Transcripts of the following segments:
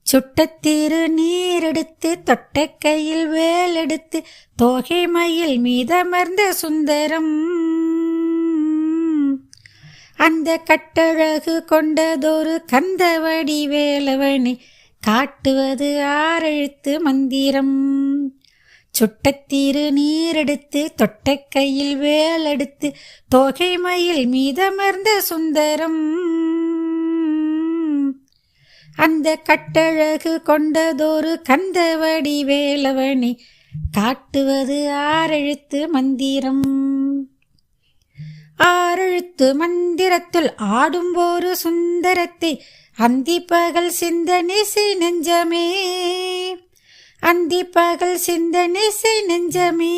சுட்டத்திரு நீரெடுத்து தொட்ட கையில் வேலெடுத்து தோகை மயில் மீதமர்ந்த சுந்தரம். அந்த கட்டழகு கொண்டதொரு கந்தவடி வேலவனை காட்டுவது ஆறெழுத்து மந்திரம். சுட்டத்திரு நீரெடுத்து தொட்ட கையில் வேலெடுத்து தோகை மயில் மீதமர்ந்த சுந்தரம். அந்த கட்டழகு கொண்டதொரு கந்தவடி வேலவனை காட்டுவது ஆறெழுத்து மந்திரம். ஆறெழுத்து மந்திரத்துள் ஆடும் ஒரு சுந்தரத்தை அந்தி பகல் சிந்தனிசை நெஞ்சமே. அந்தி பகல் சிந்தனிசை நெஞ்சமே.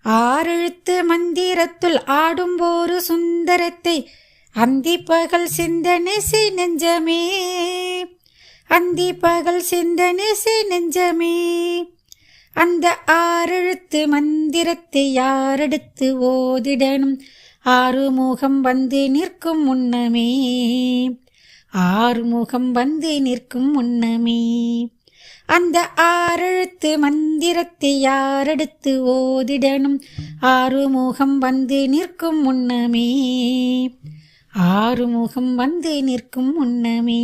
ஆறெழுத்து மந்திரத்துள் ஆடும் ஒரு சுந்தரத்தை அந்தி பகல் சிந்தனிசை நெஞ்சமே. அந்தி பகல் சிந்தனிசை நெஞ்சமே. அந்த ஆறெழுத்து மந்திரத்தை யாரெடுத்து ஓதிடனும் ஆறுமுகம் வந்து நிற்கும் முன்னமே. ஆறுமுகம் வந்து நிற்கும் முன்னமே. அந்த ஆறெழுத்து மந்திரத்தை யாரெடுத்து ஓதிடனும் ஆறுமுகம் வந்து நிற்கும் முன்னமே. ஆறுமுகம் வந்து நிற்கும் முன்னமே.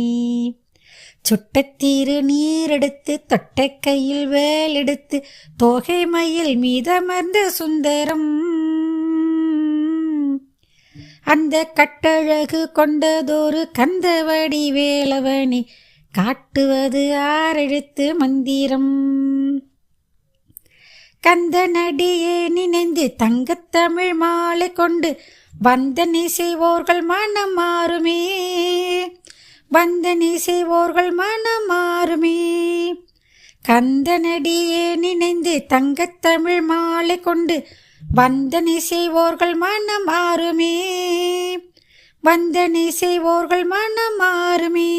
சுட்டத்திரு நீரெடுத்து தொட்ட கையில் வேலெடுத்து தோகை மயில் மீதமர்ந்த சுந்தரம். அந்த கட்டழகு கொண்டதொரு கந்தவடி வேலவனை காட்டுவது ஆறெழுத்து மந்திரம். கந்தனடியே நினைந்து தங்கத்தமிழ் மாலை கொண்டு வந்தனை செய்வோர்கள் மனம் மாறுமே. வந்தனை செய்வோர்கள் மனம் மாறுமே. கந்தனடியே நினைந்து தங்கத்தமிழ் மாலை கொண்டு வந்தனை செய்வோர்கள் மனம் மாறுமே. வந்தனை செய்வோர்கள் மனம் மாறுமே.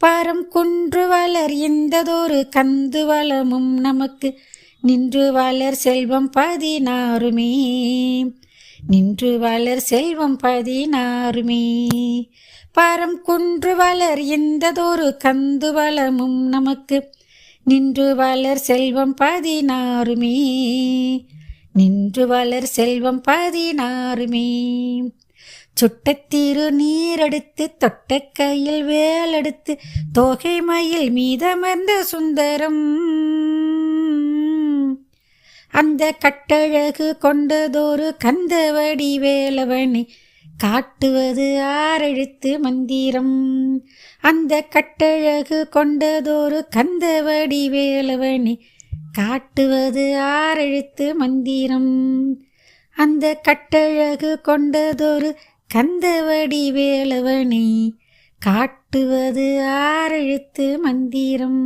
பரம் குன்று வளர் இந்ததொரு கந்து வளமும் நமக்கு நின்று வளர் செல்வம் 16மே. நின்று வளர் செல்வம் 16மே. பரம் குன்று வளர் இந்ததொரு கந்து வளமும் நமக்கு நின்று வளர் செல்வம் 16மே. நின்று வளர் செல்வம் 16மே. சுட்டத்திரு நீரெடுத்து தொட்ட கையில் வேலெடுத்து தோகை மயில் மீதமர்ந்த சுந்தரம். அந்த கட்டழகு கொண்டதொரு கந்தவடி வேலவனை காட்டுவது ஆறெழுத்து மந்திரம். அந்த கட்டழகு கொண்டதொரு கந்தவடி வேலவனை காட்டுவது ஆறெழுத்து மந்திரம். அந்த கட்டழகு கொண்டதொரு கந்தவடி வேலவனை காட்டுவது ஆறெழுத்து மந்திரம்.